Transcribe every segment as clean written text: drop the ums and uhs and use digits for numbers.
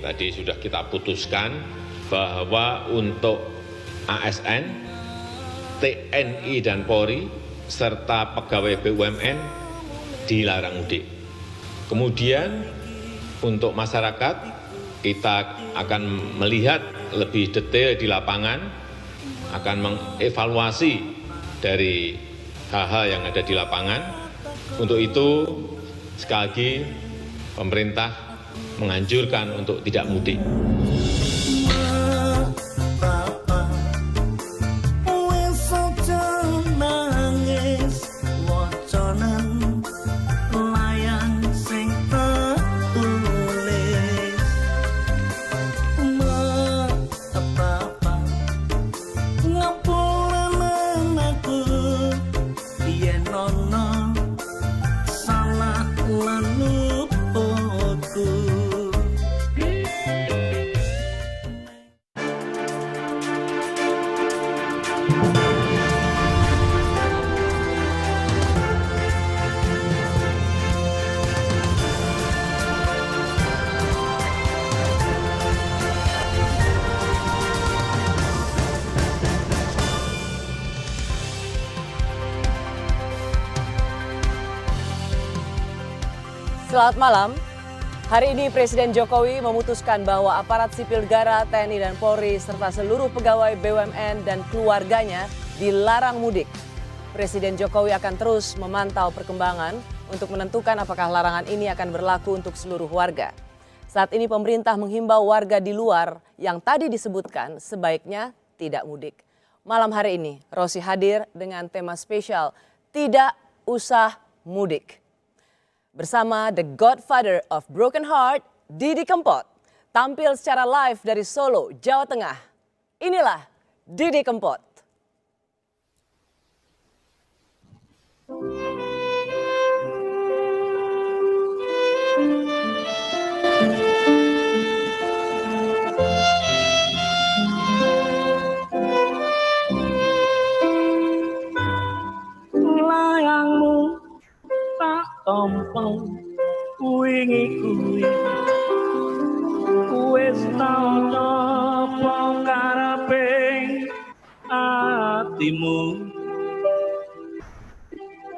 tadi sudah kita putuskan bahwa untuk ASN, TNI dan Polri, serta pegawai BUMN dilarang mudik. Kemudian untuk masyarakat, kita akan melihat lebih detail di lapangan, akan mengevaluasi dari hal-hal yang ada di lapangan. Untuk itu, sekali lagi, pemerintah menganjurkan untuk tidak mudik. Selamat malam. Hari ini Presiden Jokowi memutuskan bahwa aparat sipil negara, TNI dan Polri serta seluruh pegawai BUMN dan keluarganya dilarang mudik. Presiden Jokowi akan terus memantau perkembangan untuk menentukan apakah larangan ini akan berlaku untuk seluruh warga. Saat ini pemerintah menghimbau warga di luar yang tadi disebutkan sebaiknya tidak mudik. Malam hari ini Rosi hadir dengan tema spesial Tidak Usah Mudik. Bersama The Godfather of Broken Heart, Didi Kempot, tampil secara live dari Solo, Jawa Tengah. Inilah Didi Kempot. Layangmu tak tompo wingi kuwi wis tau apa karepe atimu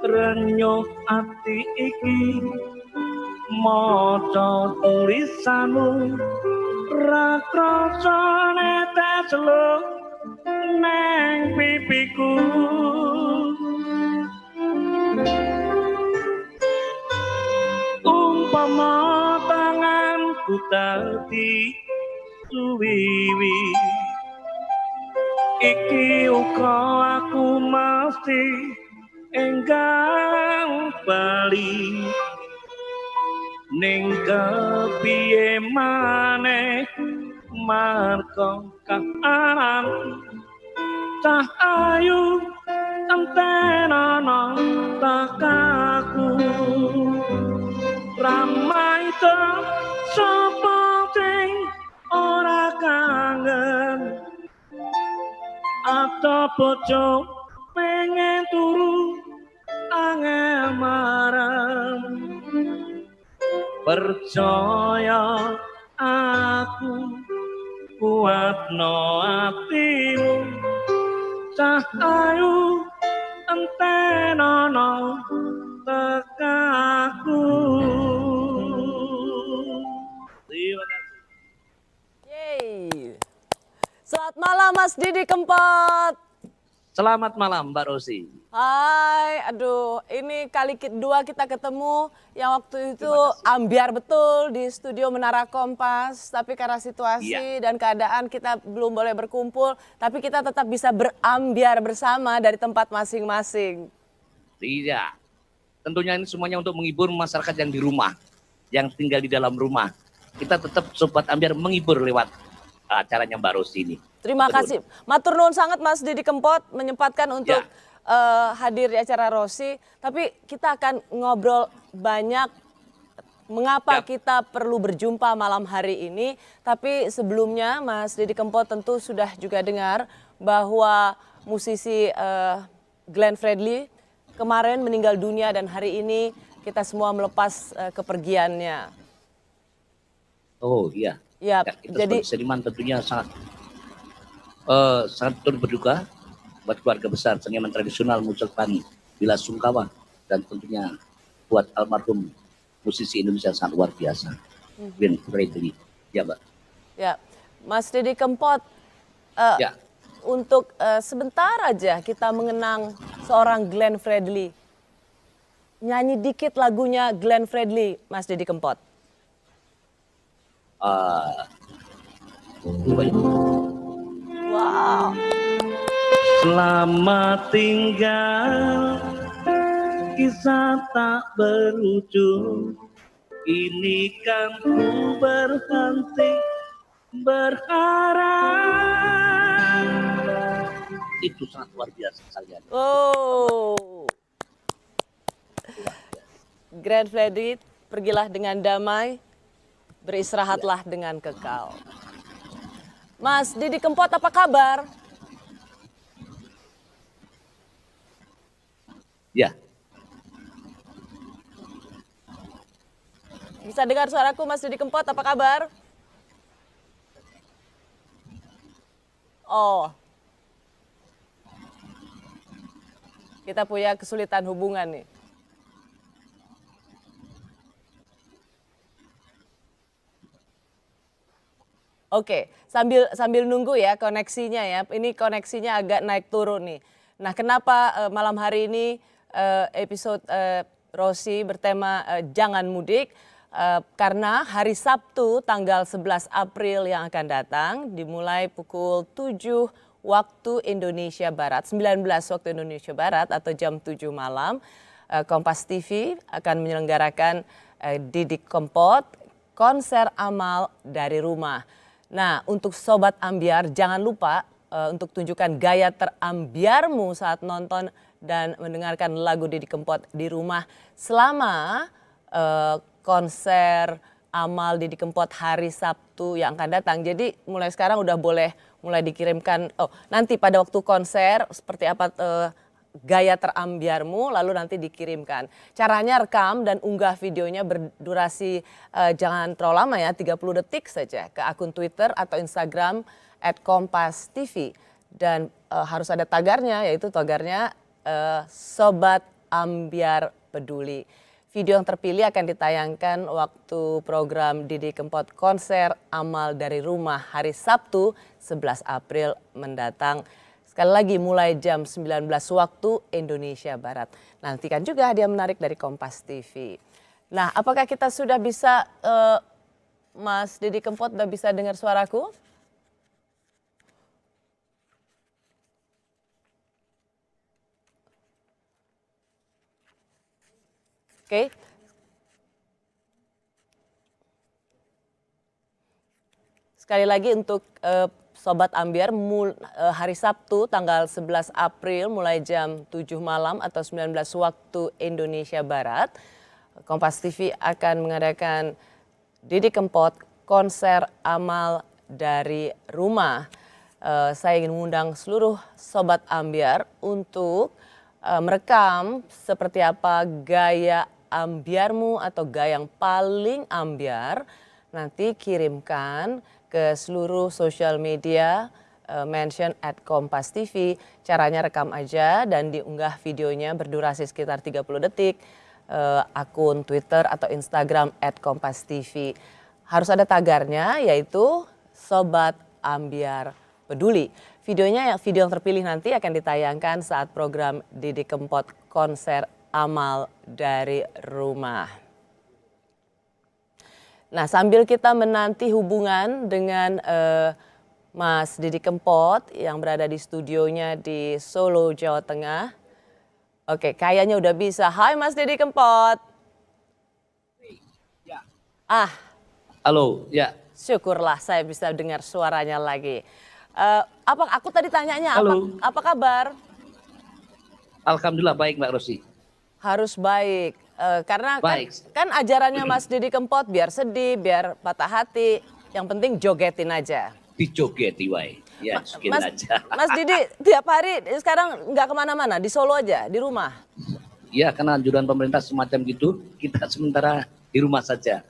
renyuh ati iki maca tulisanmu ra krasa netes lho neng pipiku umpama tanganku dadi suwiwi iki uga aku mesti enggang bali ning kepiye maneh marga kahanan cah ayu antenono takaku ramai to sapa sing ora kangen atau bojo pengen turu angel marem percaya aku kuatno atimu cah ayu antenono tekaku. Yeay. Selamat malam Mas Didi Kempot. Selamat malam Mbak Rosi. Hai, aduh ini kali kedua kita ketemu yang waktu itu ambiar betul di studio Menara Kompas. Tapi karena situasi dan keadaan kita belum boleh berkumpul. Tapi kita tetap bisa berambiar bersama dari tempat masing-masing. Tidak, tentunya ini semuanya untuk menghibur masyarakat yang di rumah. Yang tinggal di dalam rumah. Kita tetap Sobat Ambiar menghibur lewat acaranya Mbak Rosi ini. Terima kasih. Matur nuwun sangat Mas Didi Kempot menyempatkan untuk hadir di acara Rosi. Tapi kita akan ngobrol banyak mengapa kita perlu berjumpa malam hari ini. Tapi sebelumnya Mas Didi Kempot tentu sudah juga dengar bahwa musisi Glenn Fredly kemarin meninggal dunia dan hari ini kita semua melepas kepergiannya. Oh iya. Ya, Ya, kita jadi sebagai seniman tentunya sangat turut berduka buat keluarga besar seniman tradisional mengucapkan bela sungkawa dan tentunya buat almarhum musisi Indonesia sangat luar biasa, Glenn Fredly. Ya, Mbak. ya, Mas Didi Kempot, eh, Ya, untuk sebentar aja kita mengenang seorang Glenn Fredly. Nyanyi dikit lagunya Glenn Fredly, Mas Didi Kempot. baik. Wow. Selamat tinggal, kisah tak berujung. Ini kan ku berhenti berharap. Itu sangat luar biasa sekalian. Oh. Glenn Fredly, pergilah dengan damai, beristirahatlah dengan kekal. Mas Didi Kempot, apa kabar? Ya, Bisa dengar suaraku, Mas Didi Kempot, apa kabar? Oh. Kita punya kesulitan hubungan nih. Oke, sambil nunggu ya koneksinya ya. Ini koneksinya agak naik turun nih. Nah, kenapa malam hari ini episode Rosi bertema Jangan Mudik? Karena hari Sabtu tanggal 11 April yang akan datang dimulai pukul 7 waktu Indonesia Barat, 19 waktu Indonesia Barat atau jam 7 malam. Kompas TV akan menyelenggarakan Didi Kempot konser amal dari rumah. Nah, untuk Sobat Ambiar jangan lupa untuk tunjukkan gaya terambiarmu saat nonton dan mendengarkan lagu Didi Kempot di rumah selama konser amal Didi Kempot hari Sabtu yang akan datang. Jadi mulai sekarang udah boleh mulai dikirimkan, nanti pada waktu konser seperti apa gaya terambiarmu lalu nanti dikirimkan. Caranya rekam dan unggah videonya berdurasi jangan terlalu lama ya, 30 detik saja ke akun Twitter atau Instagram @kompastv. Dan harus ada tagarnya, yaitu tagarnya Sobat Ambiar Peduli. Video yang terpilih akan ditayangkan waktu program Didi Kempot konser amal dari rumah hari Sabtu 11 April mendatang. Sekali lagi mulai jam 19 waktu Indonesia Barat. Nantikan juga hadiah menarik dari Kompas TV. Nah, apakah kita sudah bisa, Mas Didi Kempot sudah bisa dengar suaraku? Oke. Sekali lagi untuk Sobat Ambiar hari Sabtu tanggal 11 April mulai jam 7 malam atau 19 waktu Indonesia Barat. Kompas TV akan mengadakan Didi Kempot konser amal dari rumah. Saya ingin mengundang seluruh Sobat Ambiar untuk merekam seperti apa gaya ambiarmu atau gaya yang paling ambiar. Nanti kirimkan ke seluruh sosial media, mention @Kompas TV. Caranya rekam aja dan diunggah videonya berdurasi sekitar 30 detik. Akun Twitter atau Instagram @Kompas TV. Harus ada tagarnya yaitu Sobat Ambiar Peduli. Videonya, video yang terpilih nanti akan ditayangkan saat program Didi Kempot konser amal dari rumah. Nah, sambil kita menanti hubungan dengan Mas Didi Kempot yang berada di studionya di Solo, Jawa Tengah. Oke, kayaknya udah bisa. Hai Mas Didi Kempot. ya. Halo, Ya. Syukurlah saya bisa dengar suaranya lagi. Aku tadi tanyanya Halo. apa kabar? Alhamdulillah baik Mbak Rosi. Harus baik. Karena Baik. kan ajarannya Mas Didi Kempot biar sedih, biar patah hati. Yang penting jogetin aja. Dicogeti wae. Ya, sekian aja. Mas Didi tiap hari sekarang nggak kemana-mana, di Solo aja, di rumah. Ya, karena anjuran pemerintah semacam gitu, kita sementara di rumah saja.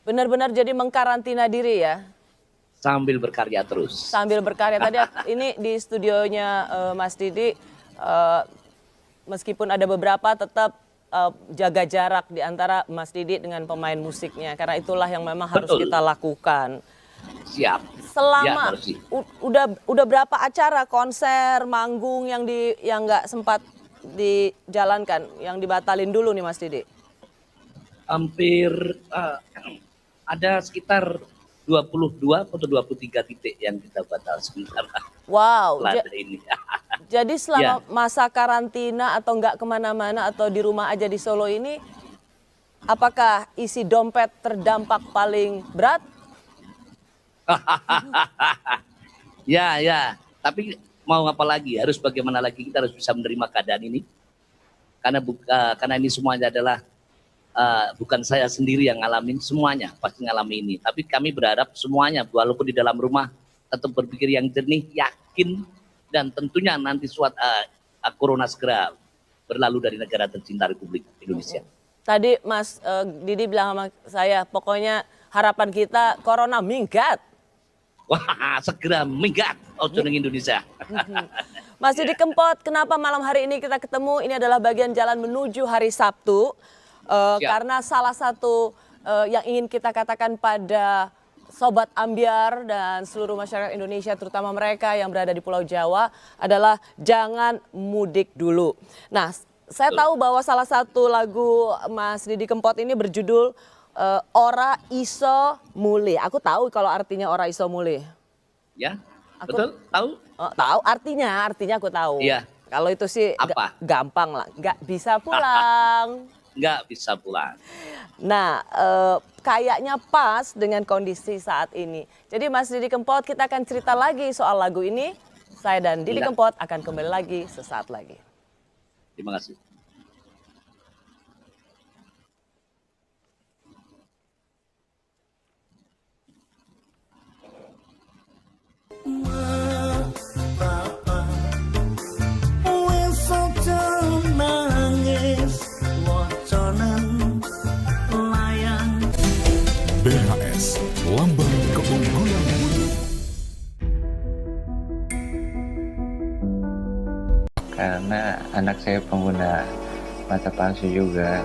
Benar-benar jadi mengkarantina diri ya? Sambil berkarya terus. Sambil berkarya. Tadi ini di studionya Mas Didi, meskipun ada beberapa tetap jaga jarak di antara Mas Didi dengan pemain musiknya. Karena itulah yang memang harus Betul. kita lakukan. Siap. Selama Ya, udah berapa acara konser, manggung yang nggak sempat dijalankan, yang dibatalin dulu nih Mas Didi? Hampir ada sekitar 22 atau 23 titik yang kita batal sementara. Wow. Ini. Jadi selama masa karantina atau nggak kemana-mana atau di rumah aja di Solo ini, apakah isi dompet terdampak paling berat? Ya. Tapi mau apa lagi? Harus bagaimana lagi? Kita harus bisa menerima keadaan ini. Karena ini semuanya adalah bukan saya sendiri yang ngalamin, semuanya pasti ngalami ini. Tapi kami berharap semuanya, walaupun di dalam rumah, tetap berpikir yang jernih, yakin, dan tentunya nanti corona segera berlalu dari negara tercinta Republik Indonesia. Tadi Mas Didi bilang sama saya, pokoknya harapan kita corona minggat. Wah, segera minggat untuk Indonesia. Mas Didi Kempot, kenapa malam hari ini kita ketemu? Ini adalah bagian jalan menuju hari Sabtu. Karena salah satu yang ingin kita katakan pada Sobat Ambyar dan seluruh masyarakat Indonesia, terutama mereka yang berada di Pulau Jawa, adalah jangan mudik dulu. Nah, saya tahu bahwa salah satu lagu Mas Didi Kempot ini berjudul Ora Iso Muli. Aku tahu kalau artinya Ora Iso Muli. Ya, betul? Tahu? Tahu artinya aku tahu. Iya. Kalau itu sih Apa? gampang lah, nggak bisa pulang. Nggak bisa pulang. Nah, kayaknya pas dengan kondisi saat ini. Jadi Mas Didi Kempot, kita akan cerita lagi soal lagu ini. Saya dan Didi Kempot akan kembali lagi sesaat lagi. Terima kasih. BHS, lambang keunggulan mudik. Karena anak saya pengguna mata palsu juga.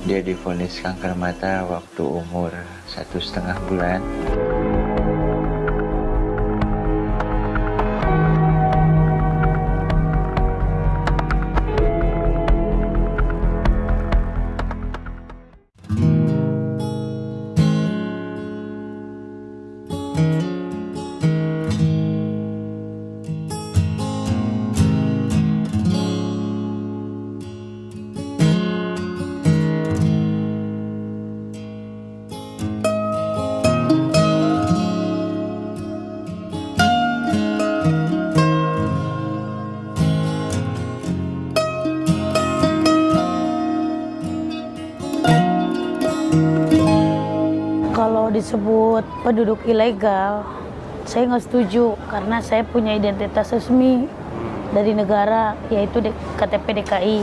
Dia divonis kanker mata waktu umur 1,5 bulan. Kalau disebut penduduk ilegal, saya nggak setuju karena saya punya identitas resmi dari negara, yaitu KTP DKI.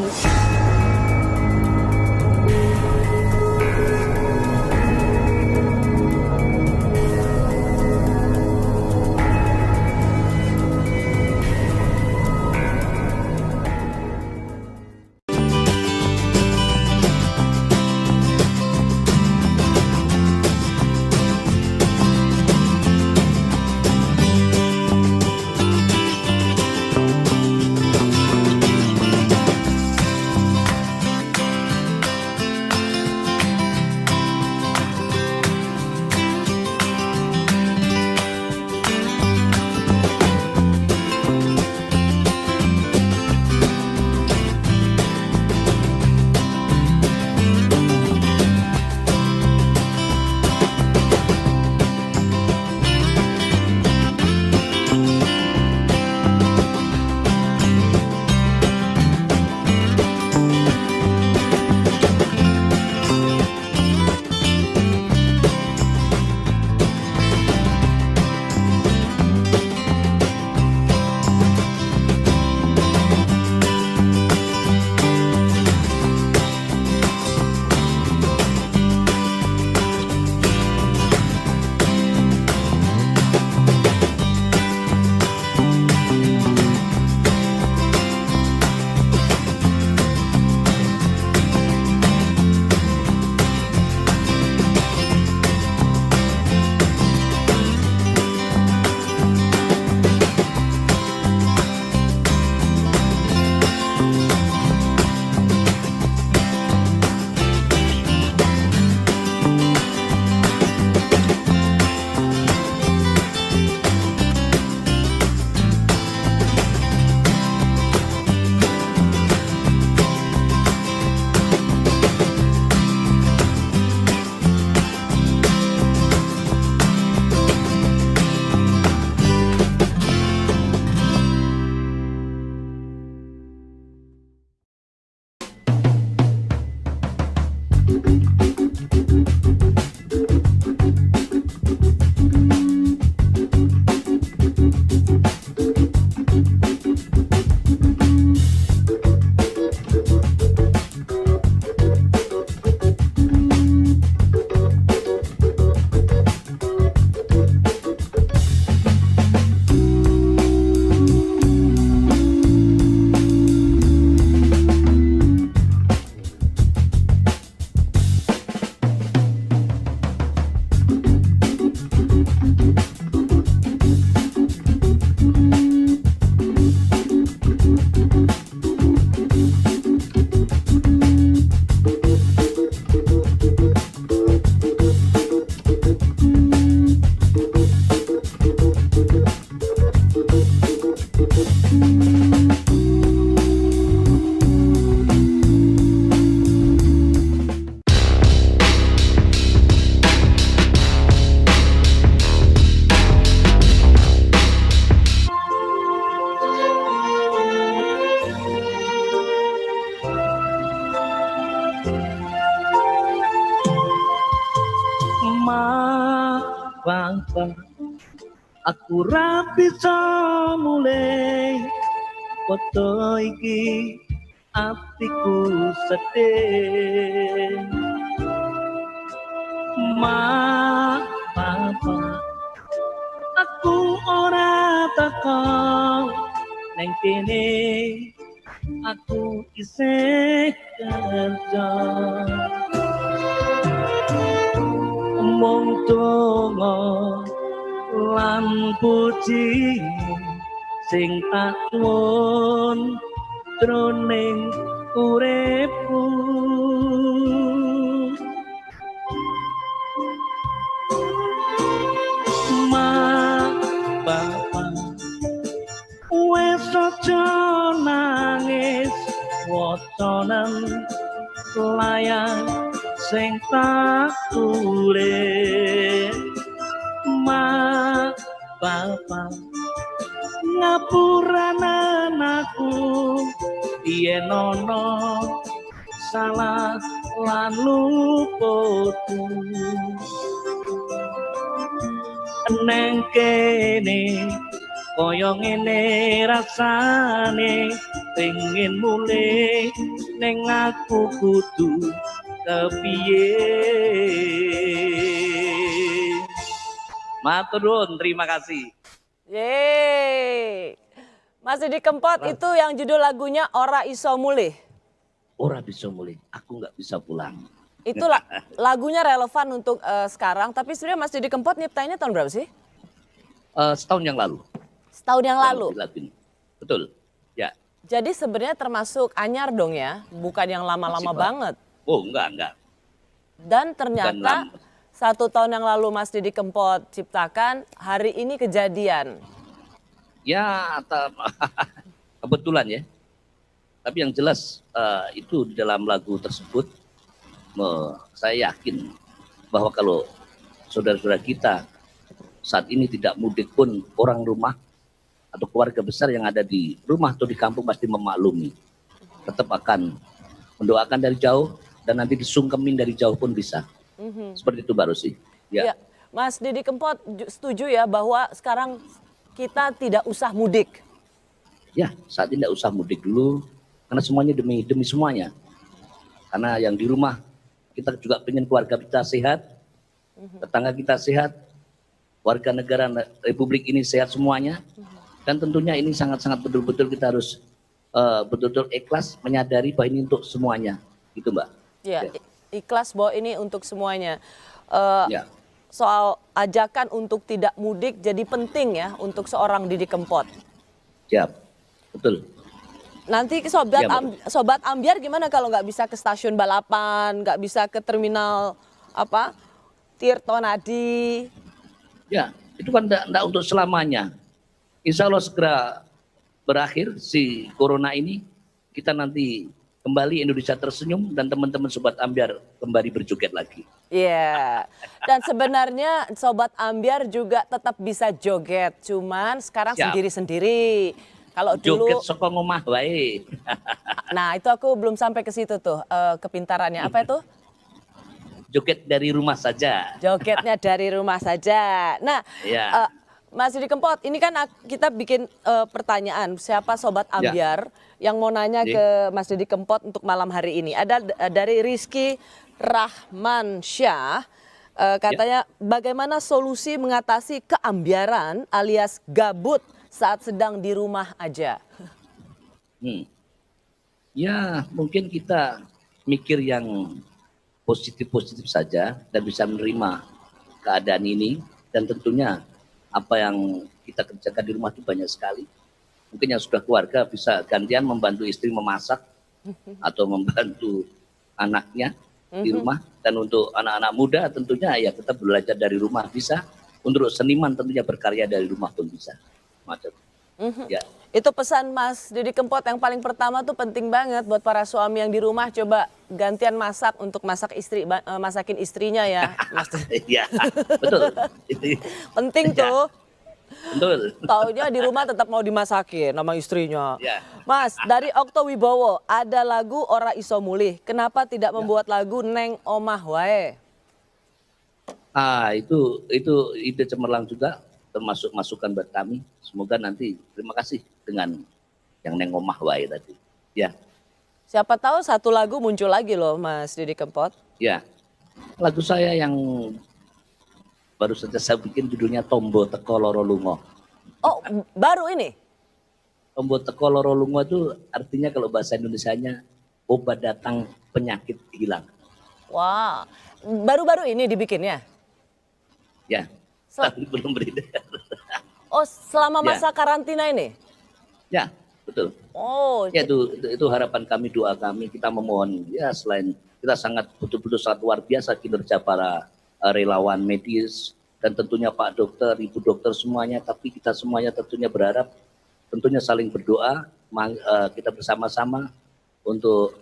Aku ra bisa mulai foto iki atiku sedih. Papa, aku ora takon neng kene, aku isih kerja. Mung donga lan puji sing tak nuwun jroning uripku. Bapak wes aja nangis woconen layang sing tak tulis. Bapak ngapuranen aku yen ana salah lan luputku. Neng kene koyo ngene rasane pengen mulih neng aku kudu kepiye. Matur nuwun, terima kasih. Yeay. Mas Didi Kempot itu yang judul lagunya Ora Iso Mulih. Ora bisa mulih, aku nggak bisa pulang. Itu lagunya relevan untuk sekarang, tapi sebenarnya Mas Didi Kempot nyiptainnya tahun berapa sih? Setahun yang lalu. Setahun yang lalu. Betul. Ya. Jadi sebenarnya termasuk anyar dong ya, bukan yang lama-lama banget. Oh, enggak. Dan ternyata 1 tahun yang lalu Mas Didi Kempot ciptakan, hari ini kejadian. Ya, kebetulan ya. Tapi yang jelas itu di dalam lagu tersebut, saya yakin bahwa kalau saudara-saudara kita saat ini tidak mudik pun, orang rumah atau keluarga besar yang ada di rumah atau di kampung pasti memaklumi. Tetap akan mendoakan dari jauh dan nanti disungkemin dari jauh pun bisa. Seperti itu baru sih. Ya. Ya. Mas Didi Kempot setuju ya bahwa sekarang kita tidak usah mudik. Ya, saat ini tidak usah mudik dulu karena semuanya demi semuanya. Karena yang di rumah kita juga pengen keluarga kita sehat, tetangga kita sehat, warga negara Republik ini sehat semuanya. Dan tentunya ini sangat-sangat betul-betul kita harus betul-betul ikhlas menyadari bahwa ini untuk semuanya. Gitu Mbak. Ya, ikhlas bahwa ini untuk semuanya. Ya. Soal ajakan untuk tidak mudik jadi penting ya untuk seorang Didi Kempot. Siap, betul. Nanti sobat Ambiar gimana kalau nggak bisa ke stasiun balapan, nggak bisa ke terminal Tirtonadi? Ya, itu kan enggak untuk selamanya. Insya Allah segera berakhir si corona ini, kita nanti kembali Indonesia tersenyum dan teman-teman Sobat Ambiar kembali berjoget lagi. Iya, dan sebenarnya Sobat Ambiar juga tetap bisa joget, cuman sekarang sendiri-sendiri. Kalau dulu joget saka ngomah wae. Nah, itu aku belum sampai ke situ tuh kepintarannya. Apa itu? Joget dari rumah saja. Jogetnya dari rumah saja. Nah, ya. Mas Didi Kempot, ini kan kita bikin pertanyaan, siapa Sobat Ambiar yang mau nanya ke Mas Didi Kempot untuk malam hari ini. Ada dari Rizky Rahmansyah, katanya bagaimana solusi mengatasi keambiaran alias gabut saat sedang di rumah aja? Ya, mungkin kita mikir yang positif-positif saja dan bisa menerima keadaan ini. Dan tentunya apa yang kita kerjakan di rumah itu banyak sekali. Mungkin yang sudah keluarga bisa gantian membantu istri memasak atau membantu anaknya di rumah. Dan untuk anak-anak muda tentunya ya kita belajar dari rumah bisa. Untuk seniman tentunya berkarya dari rumah pun bisa. Macam. Ya. Itu pesan Mas Didi Kempot yang paling pertama tuh penting banget buat para suami yang di rumah, coba gantian masak untuk masakin istrinya ya, Mas. Iya, betul. Penting tuh. Betul. Taunya di rumah tetap mau dimasakin sama istrinya. Ya. Mas, dari Okto Wibowo ada lagu Ora Iso Mulih. Kenapa tidak membuat lagu Neng Omah Wae? Itu ide cemerlang juga. termasuk masukan buat kami. Semoga nanti terima kasih dengan yang neng omah wae tadi. Ya, Siapa tahu satu lagu muncul lagi loh Mas Didi Kempot. ya. Lagu saya yang baru saja saya bikin judulnya Tombo Teko Loro Lungo. Oh, baru ini? Tombo Teko Loro Lungo itu artinya kalau bahasa Indonesianya obat datang penyakit hilang. Wah, baru-baru ini dibikinnya? Ya, Sel- tapi belum beredar. Oh, selama Ya. masa karantina ini? Ya, betul. Oh, Ya itu harapan kami, doa kami, kita memohon ya selain kita sangat betul-betul sangat luar biasa kinerja para relawan medis dan tentunya Pak Dokter, Ibu Dokter semuanya, tapi kita semuanya tentunya berharap, tentunya saling berdoa, kita bersama-sama untuk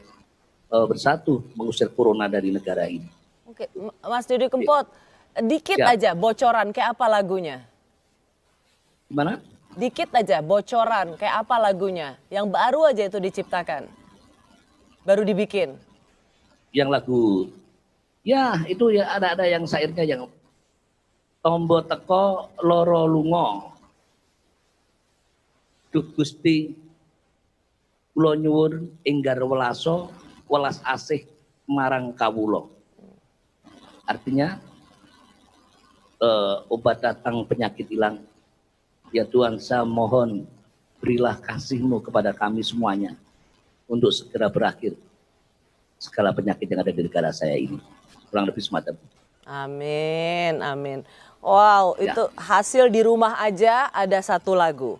bersatu mengusir corona dari negara ini. oke. Mas Didi Kempot, dikit Ya. aja bocoran kayak apa lagunya? Gimana? Dikit aja bocoran kayak apa lagunya? Yang baru aja itu diciptakan. Baru dibikin. Yang lagu, ya itu ya ada yang syairnya yang Tombo Teko Loro Lungo. Duh Gusti kula nyuwun enggar welaso welas asih marang kawula. Artinya obat datang penyakit hilang. Ya Tuhan, saya mohon berilah kasih-Mu kepada kami semuanya untuk segera berakhir segala penyakit yang ada di negara saya ini. Kurang lebih semacam itu. Amin, amin. Wow, Ya. itu hasil di rumah aja ada satu lagu.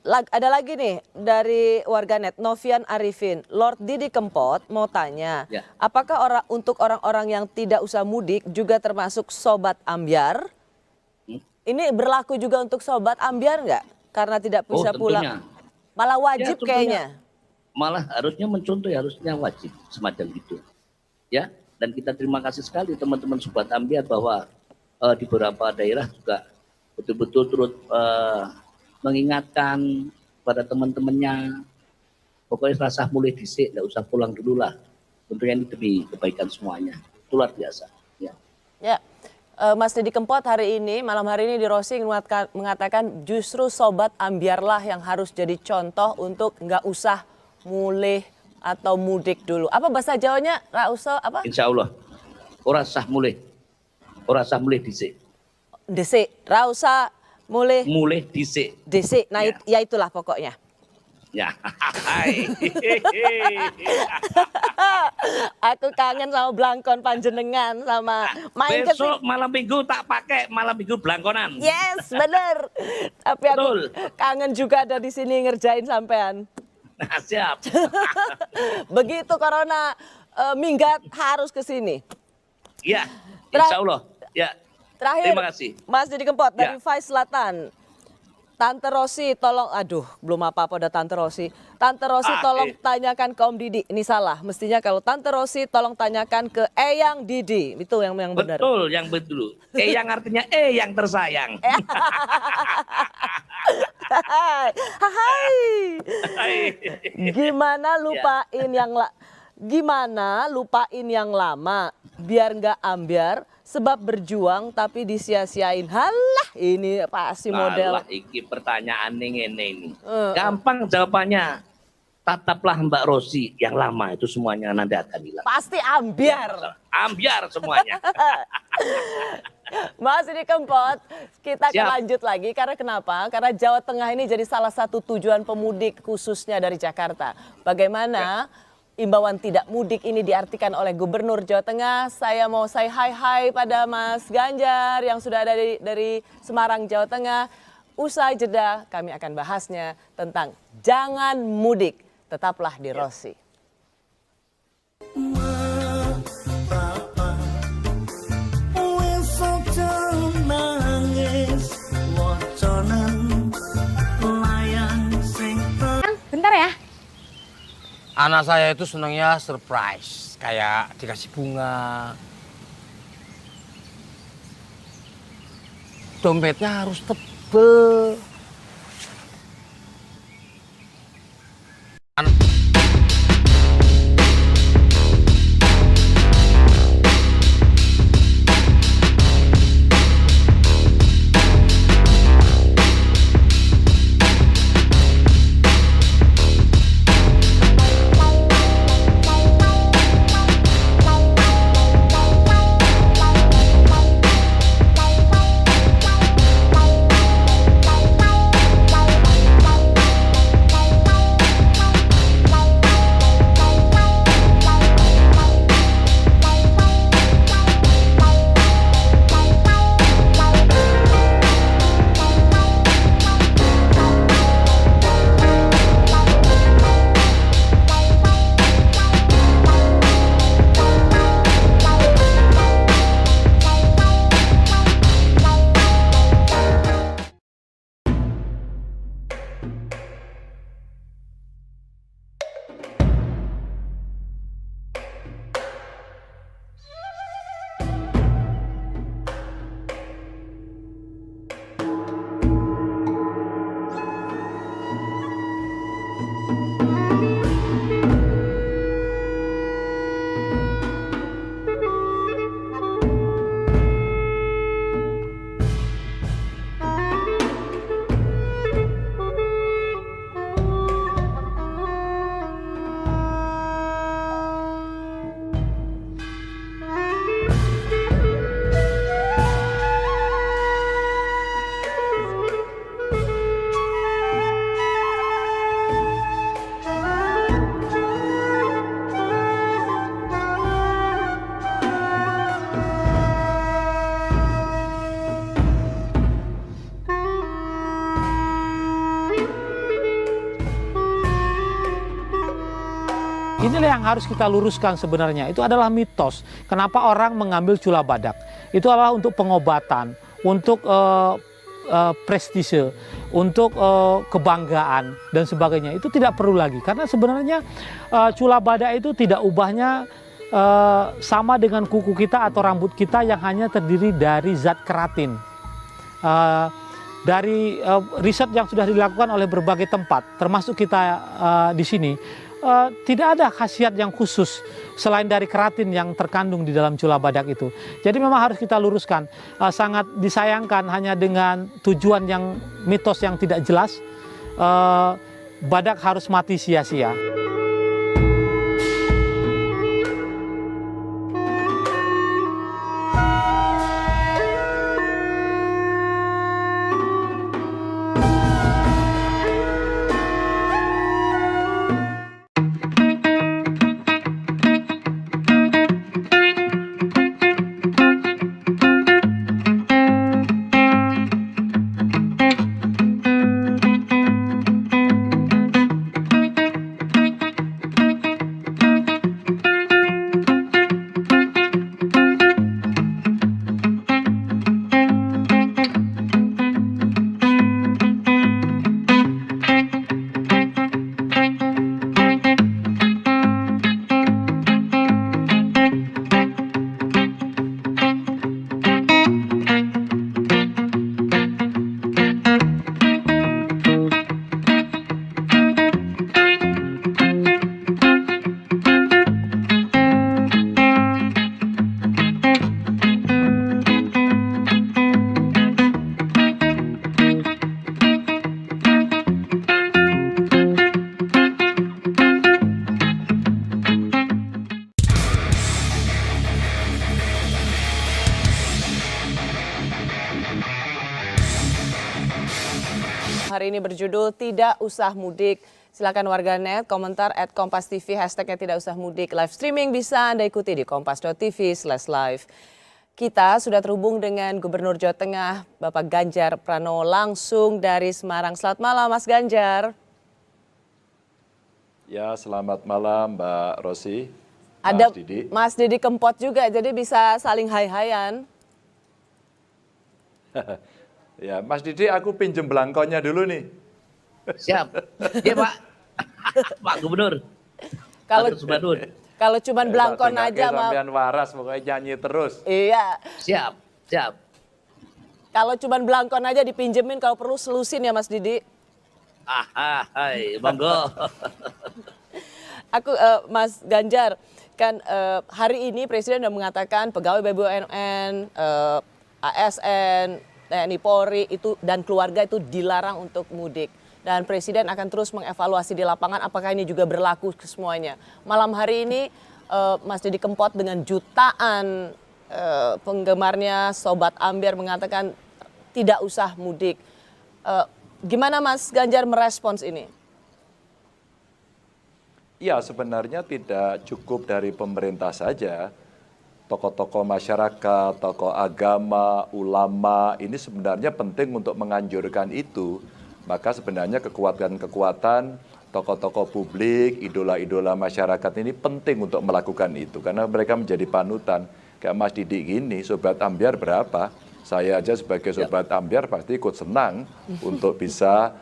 Ada lagi nih dari warganet Novian Arifin, Lord Didi Kempot mau tanya, Ya. apakah untuk orang-orang yang tidak usah mudik juga termasuk sobat ambyar? Ini berlaku juga untuk sobat ambyar nggak? Karena tidak bisa pulang. Tentunya. Malah wajib tentunya. kayaknya. Malah harusnya mencontoh, harusnya wajib semacam itu. Ya, dan kita terima kasih sekali teman-teman sobat ambyar bahwa di beberapa daerah juga betul-betul turut mengingatkan pada teman-temannya, pokoknya rasa mulai dhisik, nggak usah pulang dulu lah. Tentunya ini demi kebaikan semuanya. Itu luar biasa. Ya. Ya, Mas Didi Kempot malam hari ini di Rosi mengatakan justru sobat ambyarlah yang harus jadi contoh untuk nggak usah mulih atau mudik dulu. Apa bahasa Jawanya? Nggak usah apa? Insya Allah. Ora sah mulai dhisik. Desik, nggak usah mulih Mulai dhisik. desik. Nah, Ya. ya itulah pokoknya. Ya. Aku kangen sama Blangkon Panjenengan sama main ke Besok malam minggu tak pakai, malam minggu belangkonan. Yes, bener. Tapi aku Betul. kangen juga ada di sini ngerjain sampean. Nah, siap. Begitu corona minggat harus ke sini. Ya, insya Allah. Ya. Terakhir, Terima kasih. Mas Didi Kempot dari Ya. Faiz Selatan. Tante Rosi tolong, aduh belum apa-apa udah Tante Rosi. Tante Rosi tolong tanyakan ke Om Didi. Ini salah, mestinya kalau Tante Rosi tolong tanyakan ke Eyang Didi. Itu yang benar. Betul, yang betul. Yang artinya yang tersayang. Hai. Gimana lupain yang lama biar nggak ambyar sebab berjuang tapi disia-siain. Halah, ini pasti model. Alah, iki pertanyaan ini. Gampang jawabannya. Tataplah Mbak Rosi yang lama itu semuanya nanti akan hilang. Pasti ambyar. Ambyar semuanya. Mas Didi Kempot, kita akan Siap. lanjut lagi karena kenapa? Karena Jawa Tengah ini jadi salah satu tujuan pemudik khususnya dari Jakarta. Bagaimana imbauan tidak mudik ini diartikan oleh Gubernur Jawa Tengah? Saya mau say hai pada Mas Ganjar yang sudah ada dari Semarang, Jawa Tengah. Usai jeda kami akan bahasnya tentang jangan mudik. Tetaplah di Rosi. Bentar ya. Anak saya itu senangnya surprise, kayak dikasih bunga. Dompetnya harus tebel. inilah yang harus kita luruskan sebenarnya. Itu adalah mitos. Kenapa orang mengambil cula badak? Itu adalah untuk pengobatan, untuk prestise, untuk kebanggaan dan sebagainya. Itu tidak perlu lagi karena sebenarnya cula badak itu tidak ubahnya sama dengan kuku kita atau rambut kita yang hanya terdiri dari zat keratin. Dari riset yang sudah dilakukan oleh berbagai tempat, termasuk kita di sini, tidak ada khasiat yang khusus selain dari keratin yang terkandung di dalam cula badak itu. Jadi memang harus kita luruskan. Sangat disayangkan hanya dengan tujuan yang mitos yang tidak jelas, badak harus mati sia-sia. Hari ini berjudul Tidak Usah Mudik. Silakan warganet komentar @kompas.tv hashtagnya tidak usah mudik. Live streaming bisa Anda ikuti di kompas.tv/live. Kita sudah terhubung dengan Gubernur Jawa Tengah Bapak Ganjar Pranowo langsung dari Semarang. Selamat malam Mas Ganjar. Ya, selamat malam Mbak Rosi. Ada Mas Didi. Mas Didi Kempot juga, jadi bisa saling hai-haian. Ya, Mas Didi, aku pinjem belangkonya dulu nih. Siap. Iya Pak. Pak Gubernur. Kalau cuman belangkon aja sampean waras, pokoknya nyanyi terus. Iya. Siap. Kalau cuman belangkon aja dipinjemin, kalau perlu selusin ya Mas Didi. Hai, monggo. Mas Ganjar, kan hari ini Presiden sudah mengatakan pegawai BUMN, ASN, TNI Polri itu dan keluarga itu dilarang untuk mudik. Dan Presiden akan terus mengevaluasi di lapangan apakah ini juga berlaku ke semuanya. Malam hari ini Mas Didi Kempot dengan jutaan penggemarnya Sobat Ambyar mengatakan tidak usah mudik. Gimana Mas Ganjar merespons ini? Ya, sebenarnya tidak cukup dari pemerintah saja. Tokoh-tokoh masyarakat, tokoh agama, ulama, ini sebenarnya penting untuk menganjurkan itu. Maka sebenarnya kekuatan-kekuatan tokoh-tokoh publik, idola-idola masyarakat ini penting untuk melakukan itu. Karena mereka menjadi panutan. Kayak Mas Didi gini, Sobat Ambyar berapa? Saya aja sebagai Sobat Ambyar pasti ikut senang untuk bisa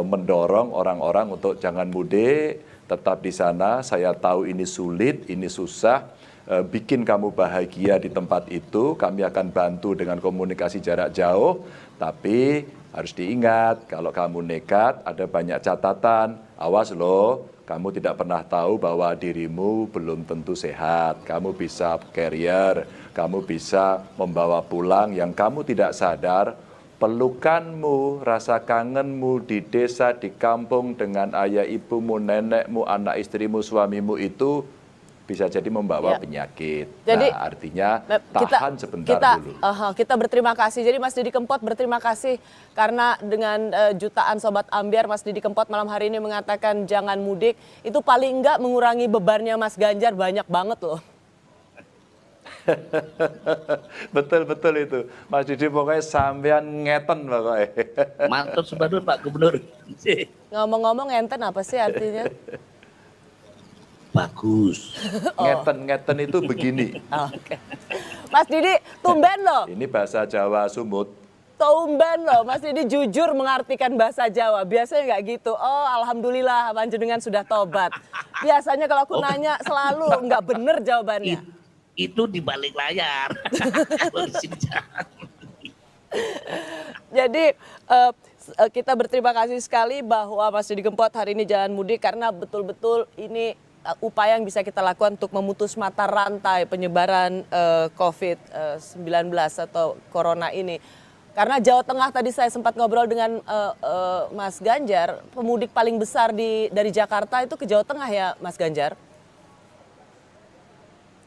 mendorong orang-orang untuk jangan mudik, tetap di sana. Saya tahu ini sulit, ini susah. Bikin kamu bahagia di tempat itu, kami akan bantu dengan komunikasi jarak jauh, tapi harus diingat kalau kamu nekat ada banyak catatan, awas loh, kamu tidak pernah tahu bahwa dirimu belum tentu sehat, kamu bisa carrier, kamu bisa membawa pulang yang kamu tidak sadar, pelukanmu, rasa kangenmu di desa, di kampung dengan ayah ibumu, nenekmu, anak istrimu, suamimu itu bisa jadi membawa penyakit. Jadi, nah, artinya tahan sebentar dulu. Kita berterima kasih. Jadi Mas Didi Kempot berterima kasih karena dengan jutaan Sobat Ambyar, Mas Didi Kempot malam hari ini mengatakan jangan mudik. Itu paling enggak mengurangi bebannya Mas Ganjar banyak banget loh. Betul itu. Mas Didi pokoknya sampean ngeten pokoknya. Mantap Pak Gubernur. Ngomong-ngomong ngenten apa sih artinya? bagus. Ngeten-ngeten itu begini. Oke. Mas Didi, tumben loh. Ini bahasa Jawa sumut. Tumben loh, Mas Didi jujur mengartikan bahasa Jawa. Biasanya nggak gitu. Oh, alhamdulillah panjenengan sudah tobat. Biasanya kalau aku nanya selalu nggak bener jawabannya. Itu di balik layar. Kalau di sini jangan. Jadi kita berterima kasih sekali bahwa Mas Didi Kempot hari ini jalan mudik karena betul-betul ini upaya yang bisa kita lakukan untuk memutus mata rantai penyebaran COVID-19 atau corona ini. Karena Jawa Tengah tadi saya sempat ngobrol dengan Mas Ganjar, pemudik paling besar dari Jakarta itu ke Jawa Tengah ya Mas Ganjar?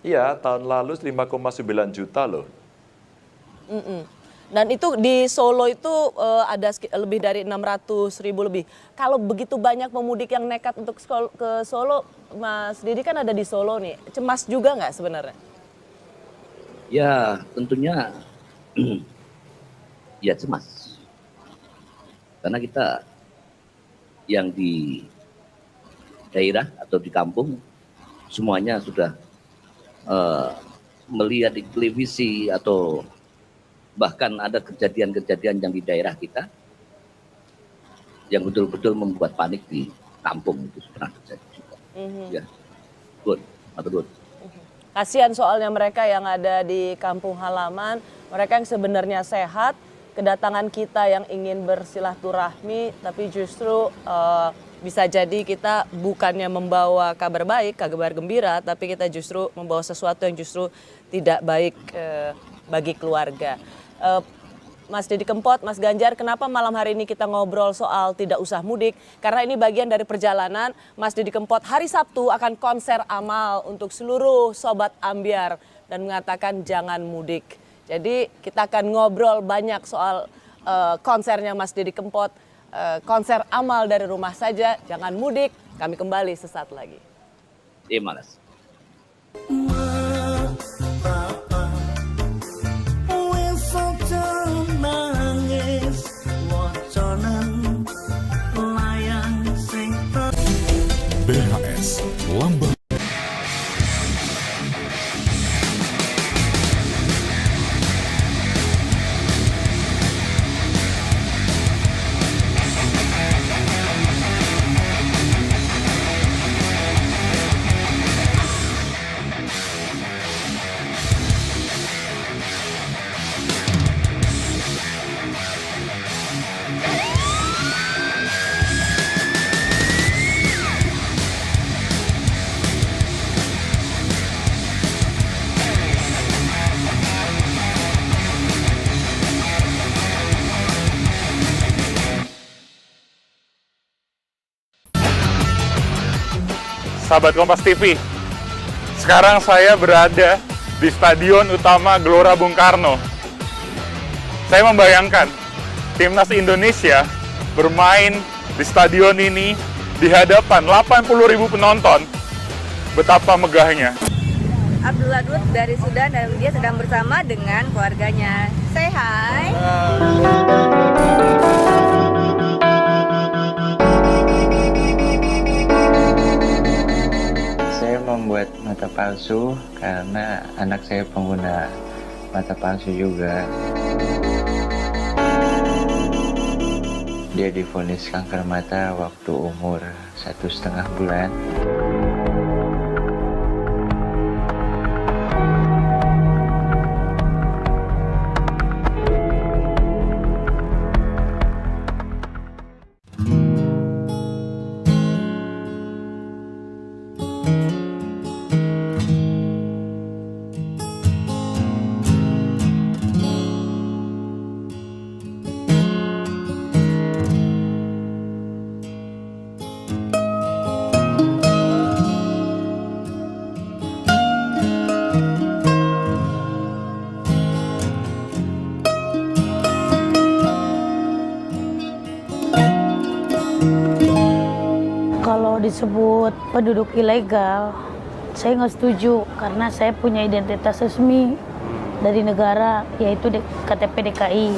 Iya, tahun lalu 5,9 juta loh. Dan itu di Solo itu ada lebih dari 600.000 lebih. Kalau begitu banyak pemudik yang nekat untuk ke Solo, Mas Didi kan ada di Solo nih, cemas juga nggak sebenarnya? Ya tentunya ya cemas. Karena kita yang di daerah atau di kampung semuanya sudah melihat di televisi atau bahkan ada kejadian-kejadian yang di daerah kita yang betul-betul membuat panik di kampung itu pernah terjadi juga. Ya, good. Kasihan soalnya mereka yang ada di kampung halaman, mereka yang sebenarnya sehat, kedatangan kita yang ingin bersilaturahmi, tapi justru bisa jadi kita bukannya membawa kabar baik, kabar gembira, tapi kita justru membawa sesuatu yang justru tidak baik bagi keluarga. Mas Didi Kempot, Mas Ganjar, kenapa malam hari ini kita ngobrol soal tidak usah mudik? Karena ini bagian dari perjalanan Mas Didi Kempot hari Sabtu akan konser amal untuk seluruh Sobat Ambyar dan mengatakan jangan mudik. Jadi kita akan ngobrol banyak soal konsernya Mas Didi Kempot, konser amal dari rumah saja, jangan mudik. Kami kembali sesaat lagi. Malas. BHS Lambang Sahabat Kompas TV, sekarang saya berada di Stadion Utama Gelora Bung Karno. Saya membayangkan timnas Indonesia bermain di stadion ini di hadapan 80.000 penonton. Betapa megahnya. Abdul Adud dari Sudan dan dia sedang bersama dengan keluarganya. Say hi. Saya membuat mata palsu karena anak saya pengguna mata palsu juga. Dia divonis kanker mata waktu umur 1,5 bulan. Kalau disebut penduduk ilegal, saya nggak setuju karena saya punya identitas resmi dari negara, yaitu KTP DKI.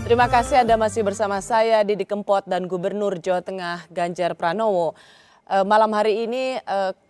Terima kasih Anda masih bersama saya Didi Kempot dan Gubernur Jawa Tengah Ganjar Pranowo. Malam hari ini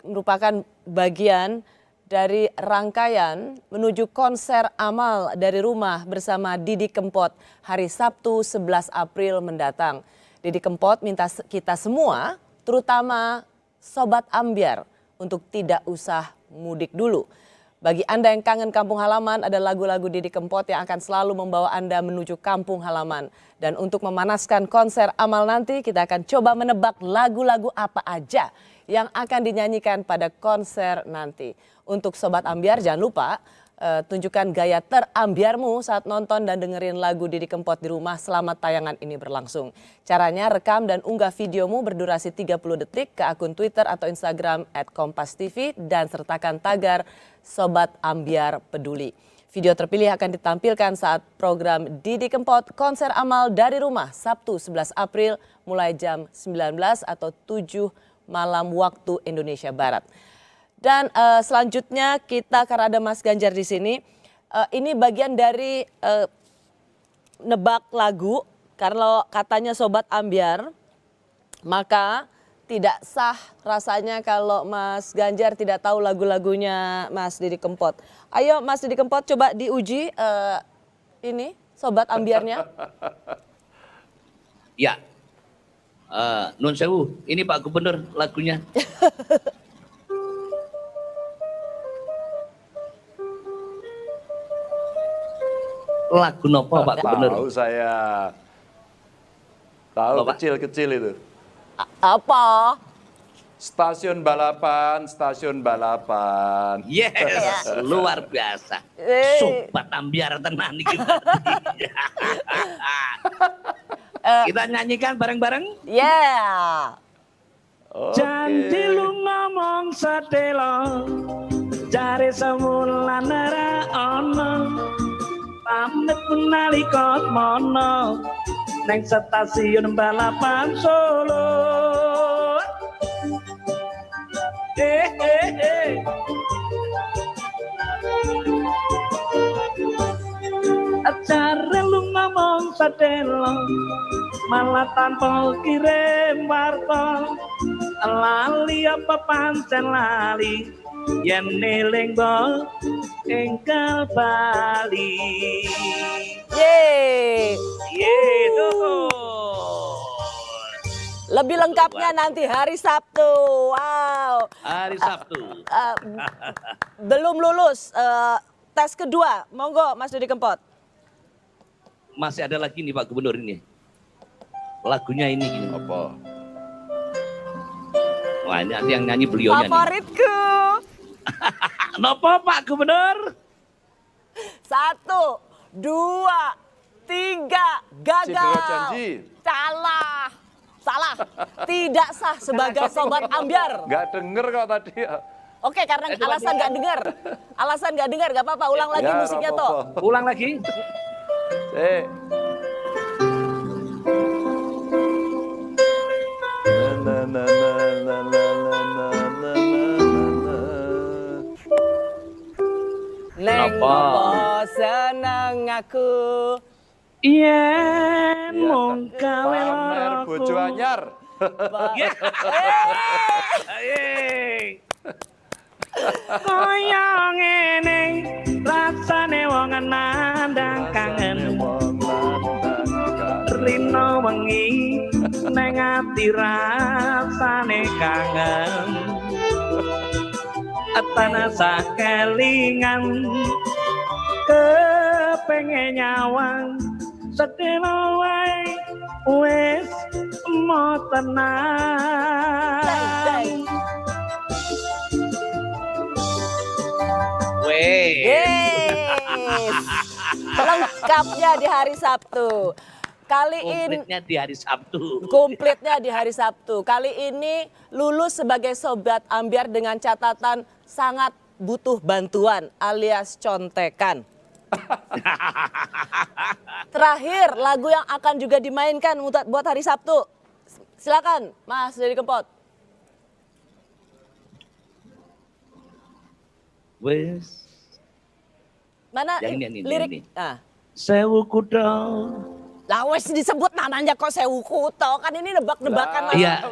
merupakan bagian dari rangkaian menuju konser amal dari rumah bersama Didi Kempot hari Sabtu 11 April mendatang. Didi Kempot minta kita semua, terutama Sobat Ambyar, untuk tidak usah mudik dulu. Bagi Anda yang kangen kampung halaman, ada lagu-lagu Didi Kempot yang akan selalu membawa Anda menuju kampung halaman. Dan untuk memanaskan konser amal nanti, kita akan coba menebak lagu-lagu apa aja yang akan dinyanyikan pada konser nanti. Untuk Sobat Ambyar, jangan lupa tunjukkan gaya terambiarmu saat nonton dan dengerin lagu Didi Kempot di rumah selama tayangan ini berlangsung. Caranya rekam dan unggah videomu berdurasi 30 detik ke akun Twitter atau Instagram @kompastv dan sertakan tagar Sobat Ambyar Peduli. Video terpilih akan ditampilkan saat program Didi Kempot Konser Amal dari Rumah Sabtu 11 April mulai jam 19 atau 7 malam waktu Indonesia Barat. Dan selanjutnya kita karena ada Mas Ganjar di sini, ini bagian dari nebak lagu. Kalau katanya Sobat Ambyar, maka tidak sah rasanya kalau Mas Ganjar tidak tahu lagu-lagunya Mas Didi Kempot. Ayo Mas Didi Kempot coba diuji ini Sobat Ambyarnya. Ya, Nun Sewu, ini Pak Gubernur lagunya. Lagu nopo Pak Gubernur? Tahu saya. Tahu kecil-kecil itu. Apa? Stasiun balapan, stasiun balapan. Yes, luar biasa. Sobat Ambyar tenan iki. Kita nyanyikan bareng-bareng? Yeah. Janji lu ngomong sedelo, jare semulan ora ono. Pamit pun nalika mono neng stasiun balapan Solo. Acara lu ngomong sadelo malah tanpa kirim warta. Lali apa pancen lali yen neling bo engkal Bali. Yeay. Yeay. Lebih lengkapnya nanti hari Sabtu. Wow. Hari Sabtu. Belum lulus tes kedua. Monggo Mas Didi Kempot. Masih ada lagi nih Pak Gubernur ini. Lagunya ini. Apa? Wah, ini yang nyanyi beliaunya. Favoritku. Nopo Pak Gubernur? 1, 2, 3, gagal. Salah. Salah. Tidak sah sebagai Sobat Ambyar. Nggak denger kok tadi. Oke, karena alasan nggak dengar. Alasan nggak dengar, nggak apa-apa. Ulang lagi Ya, musiknya nggak toh. apa-apa. Ulang lagi. Na, na, na, na, na, na, na, na, na. Neng opo seneng aku. Yen mung gawe Pamer bojo anyar. Kaya ngene rasane wong nandang kangen. Rino wengi neng ati rasane kangen. Atana sakelingan kepengen nyawang sedelo wae wis mau tenang. Yes. Lengkapnya di hari Sabtu. Kali ini Komplitnya di hari Sabtu. Komplitnya di hari Sabtu. Kali ini lulus sebagai Sobat Ambyar dengan catatan sangat butuh bantuan alias contekan. Terakhir lagu yang akan juga dimainkan buat hari Sabtu. Silakan Mas Didi Kempot. Wes. Mana Yang ini, lirik? ini. Ah. Sewu kuda Lah wes disebut namanya kok Sewu Kuto, kan ini nebak-nebakan Mas. Iya,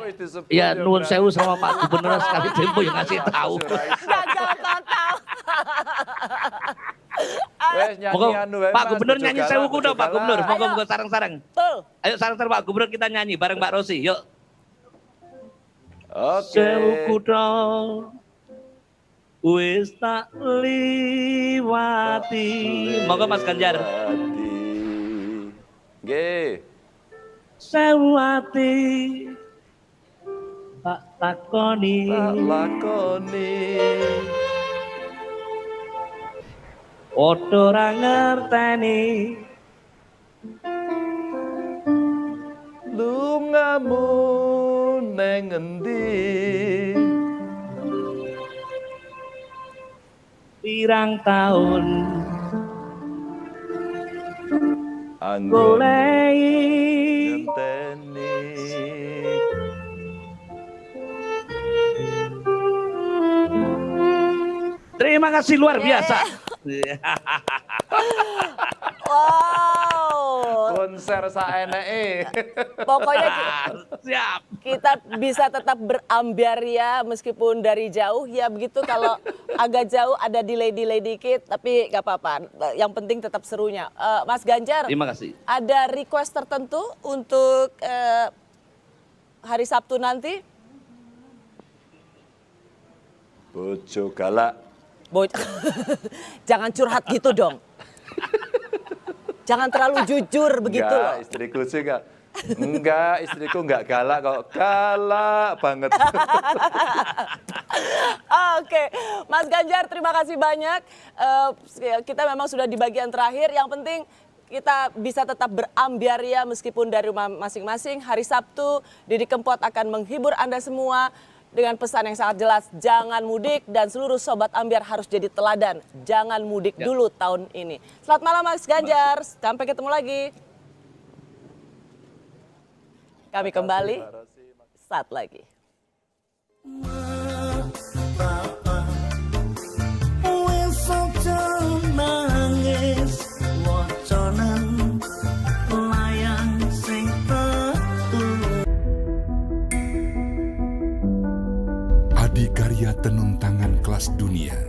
iya nuwun sewu sama Pak Gubernur sekali tempo yang ngasih tahu. Gagal total. Monggo Pak Gubernur nyanyi Sewu Kuto, Pak Gubernur. Monggo sareng-sareng. Betul. Ayo sareng-sareng Pak Gubernur kita nyanyi bareng Mbak Rosi. Yuk. Oke. Sewu Kuto wis tak liwati. Monggo Mas Ganjar. Nggih. Sewu ati tak lakoni. Odo ra ngerteni lungamu neng endi, pirang tahun anggo golei ngenteni. Terima kasih luar biasa. Wow. Konser saeneke. Pokoknya siap. Kita bisa tetap berambiaria meskipun dari jauh ya begitu, kalau agak jauh ada delay dikit tapi nggak apa-apa. Yang penting tetap serunya. Mas Ganjar. Terima kasih. Ada request tertentu untuk hari Sabtu nanti? Bojo galak. Jangan curhat gitu dong. Jangan terlalu jujur begitu loh. Istriku sih enggak, istriku enggak galak kok. Galak banget. Oke, Mas Ganjar terima kasih banyak. Kita memang sudah di bagian terakhir. Yang penting kita bisa tetap berambiaria meskipun dari rumah masing-masing. Hari Sabtu, Didi Kempot akan menghibur Anda semua dengan pesan yang sangat jelas, jangan mudik dan seluruh Sobat Ambiar harus jadi teladan. Jangan mudik dulu tahun ini. Selamat malam Mas Ganjar, sampai ketemu lagi. Kami kembali saat lagi. Adikarya tenun tangan kelas dunia.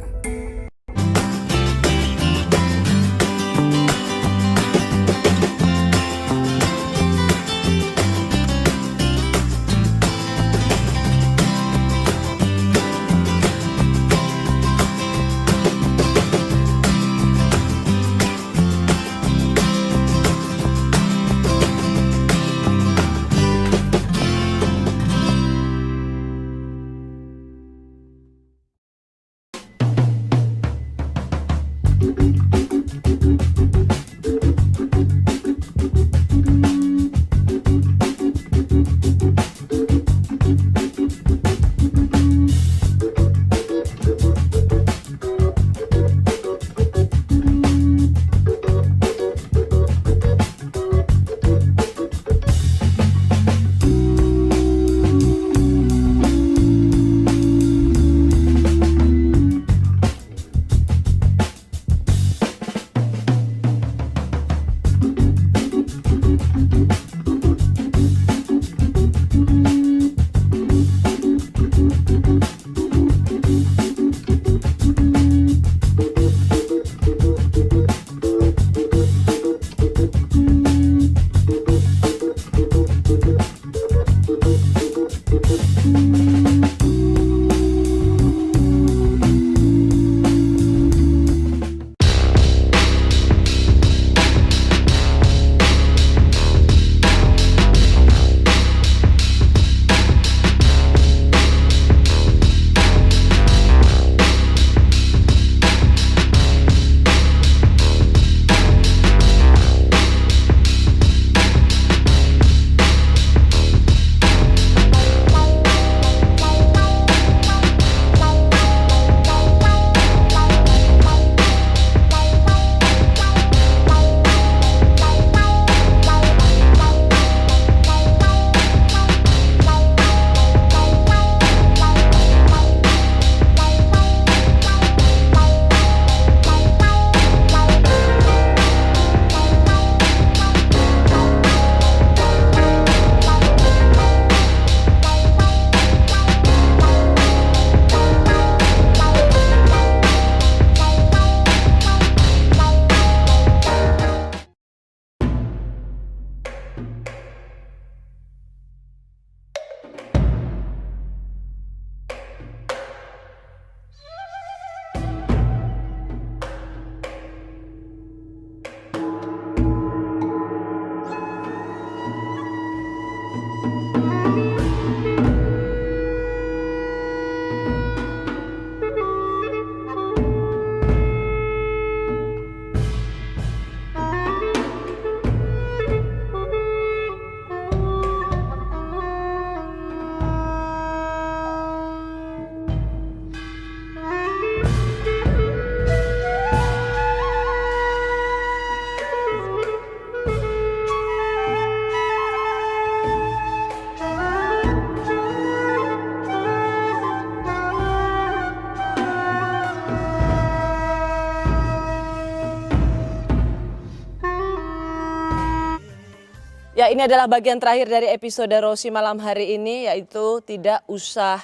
Ya, ini adalah bagian terakhir dari episode Rosi malam hari ini, yaitu tidak usah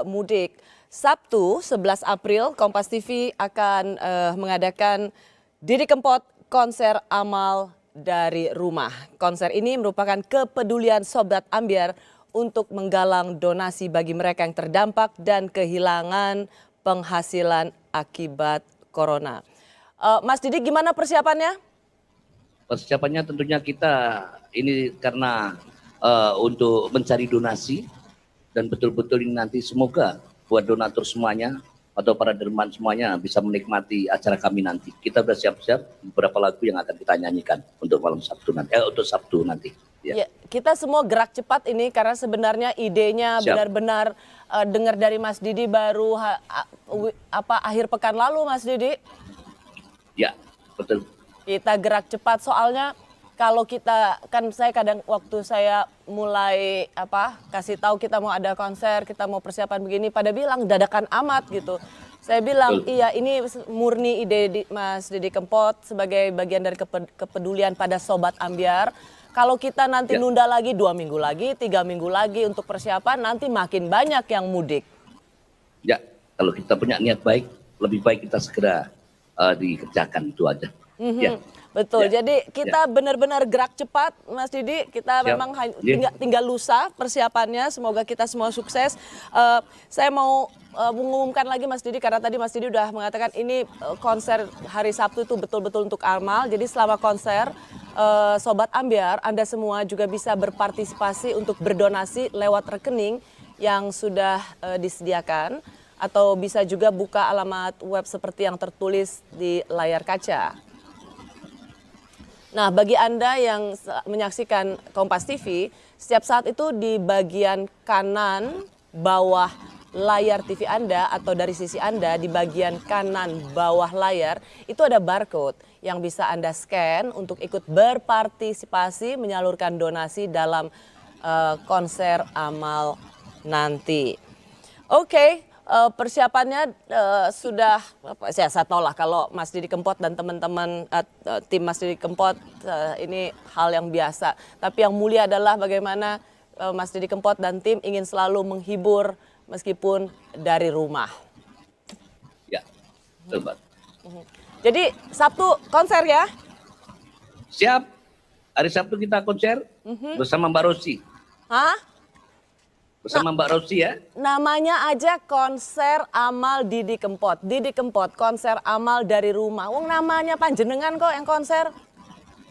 mudik. Sabtu 11 April, Kompas TV akan mengadakan Didi Kempot konser amal dari rumah. Konser ini merupakan kepedulian Sobat Ambyar untuk menggalang donasi bagi mereka yang terdampak dan kehilangan penghasilan akibat corona. Mas Didi, gimana persiapannya? Persiapannya tentunya kita ini karena untuk mencari donasi dan betul-betul ini nanti semoga buat donatur semuanya atau para dermawan semuanya bisa menikmati acara kami nanti. Kita sudah siap-siap beberapa lagu yang akan kita nyanyikan untuk malam Sabtu nanti. Untuk Sabtu nanti. Ya, kita semua gerak cepat ini karena sebenarnya idenya benar-benar dengar dari Mas Didi baru akhir pekan lalu, Mas Didi. Ya, betul. Kita gerak cepat soalnya kalau kita kan saya kadang waktu saya mulai kasih tahu kita mau ada konser, kita mau persiapan begini, pada bilang dadakan amat gitu. Saya bilang iya ini murni ide Mas Didi Kempot sebagai bagian dari kepedulian pada Sobat Ambyar. Kalau kita nanti nunda lagi 2 minggu lagi, 3 minggu lagi untuk persiapan, nanti makin banyak yang mudik. Ya, kalau kita punya niat baik, lebih baik kita segera dikerjakan, itu aja. Ya. Betul, jadi kita benar-benar gerak cepat, Mas Didi. Kita memang tinggal lusa persiapannya. Semoga kita semua sukses. Saya mau mengumumkan lagi, Mas Didi, karena tadi Mas Didi udah mengatakan ini konser hari Sabtu itu betul-betul untuk amal. Jadi selama konser, Sobat Ambyar, Anda semua juga bisa berpartisipasi untuk berdonasi lewat rekening yang sudah disediakan. Atau bisa juga buka alamat web seperti yang tertulis di layar kaca. Nah, bagi Anda yang menyaksikan Kompas TV, setiap saat itu di bagian kanan bawah layar TV Anda atau dari sisi Anda di bagian kanan bawah layar itu ada barcode yang bisa Anda scan untuk ikut berpartisipasi menyalurkan donasi dalam konser amal nanti. Oke. Persiapannya sudah, saya tahu lah kalau Mas Didi Kempot dan teman-teman tim Mas Didi Kempot ini hal yang biasa. Tapi yang mulia adalah bagaimana Mas Didi Kempot dan tim ingin selalu menghibur meskipun dari rumah. Ya, betul. Jadi Sabtu konser ya? Siap, hari Sabtu kita konser bersama Mbak Rosi. Hah? Bersama Mbak Rosi ya. Namanya aja konser amal Didi Kempot. Didi Kempot, konser amal dari rumah. Wong namanya panjenengan kok yang konser.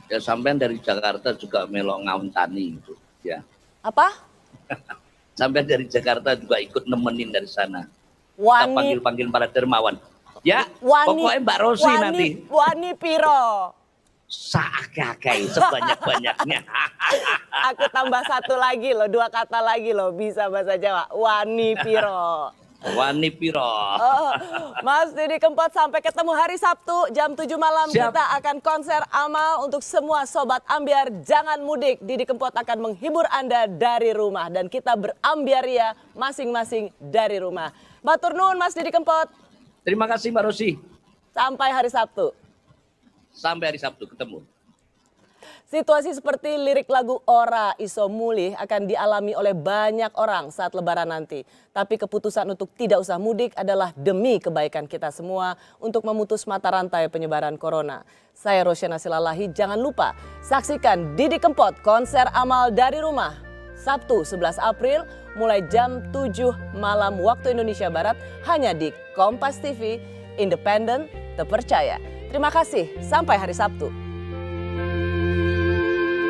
Ya sampean dari Jakarta juga melok ngawentani gitu ya. Apa? Sampean dari Jakarta juga ikut nemenin dari sana. Wani. Kita panggil para dermawan. Ya, pokoknya Mbak Rosi nanti. Wani piro? Sakai sebanyak-banyaknya. Aku tambah satu lagi loh, 2 kata lagi loh, bisa bahasa Jawa. Wani piro. Wani piro. Mas Didi Kempot, sampai ketemu hari Sabtu jam 7 malam. Siap. Kita akan konser amal untuk semua Sobat Ambyar. Jangan mudik, Didi Kempot akan menghibur Anda dari rumah. Dan kita berambiaria masing-masing dari rumah. Matur nuwun Mas Didi Kempot. Terima kasih Mbak Rosi. Sampai hari Sabtu. Sampai hari Sabtu ketemu. Situasi seperti lirik lagu Ora Iso Mulih akan dialami oleh banyak orang saat Lebaran nanti. Tapi keputusan untuk tidak usah mudik adalah demi kebaikan kita semua untuk memutus mata rantai penyebaran corona. Saya Rosyana Silalahi, jangan lupa saksikan Didi Kempot konser amal dari rumah. Sabtu 11 April mulai jam 7 malam waktu Indonesia Barat hanya di Kompas TV, independen, terpercaya. Terima kasih, sampai hari Sabtu.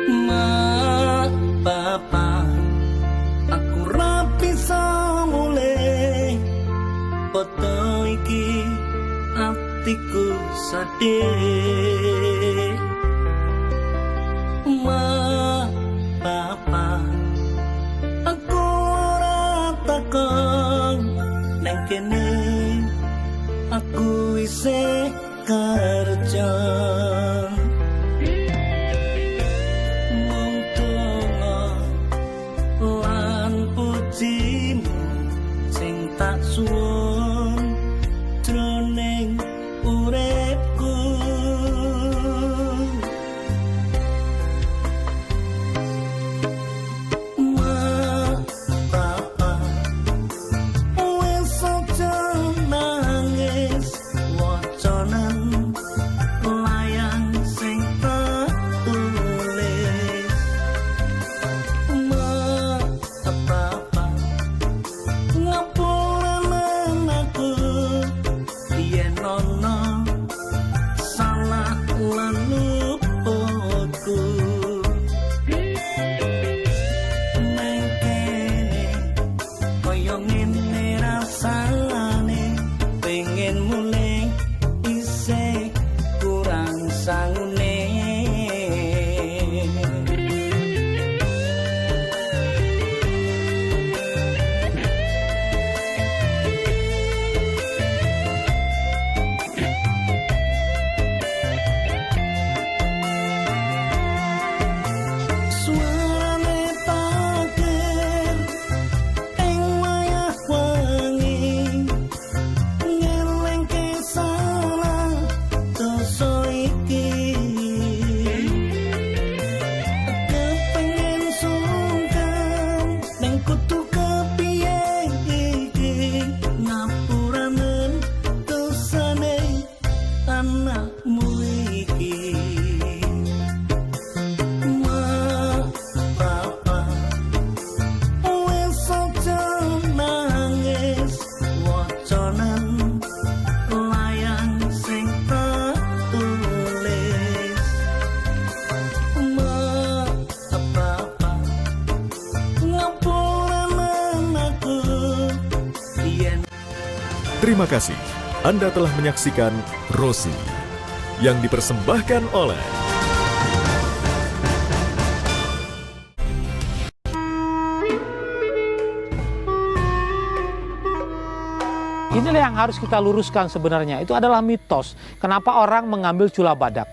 Ma, papa, aku rapi mulai foto iki atiku sedih. Ma, papa, aku ora takon nang kene aku isih kerja. Mung donga lan pujimu sing tak suwun jroning uripku. leconen layang sing tak tulis apa-apa ngapuran aku yen. Terima kasih Anda telah menyaksikan Rosi yang dipersembahkan oleh Inilah yang harus kita luruskan sebenarnya. Itu adalah mitos. Kenapa orang mengambil cula badak?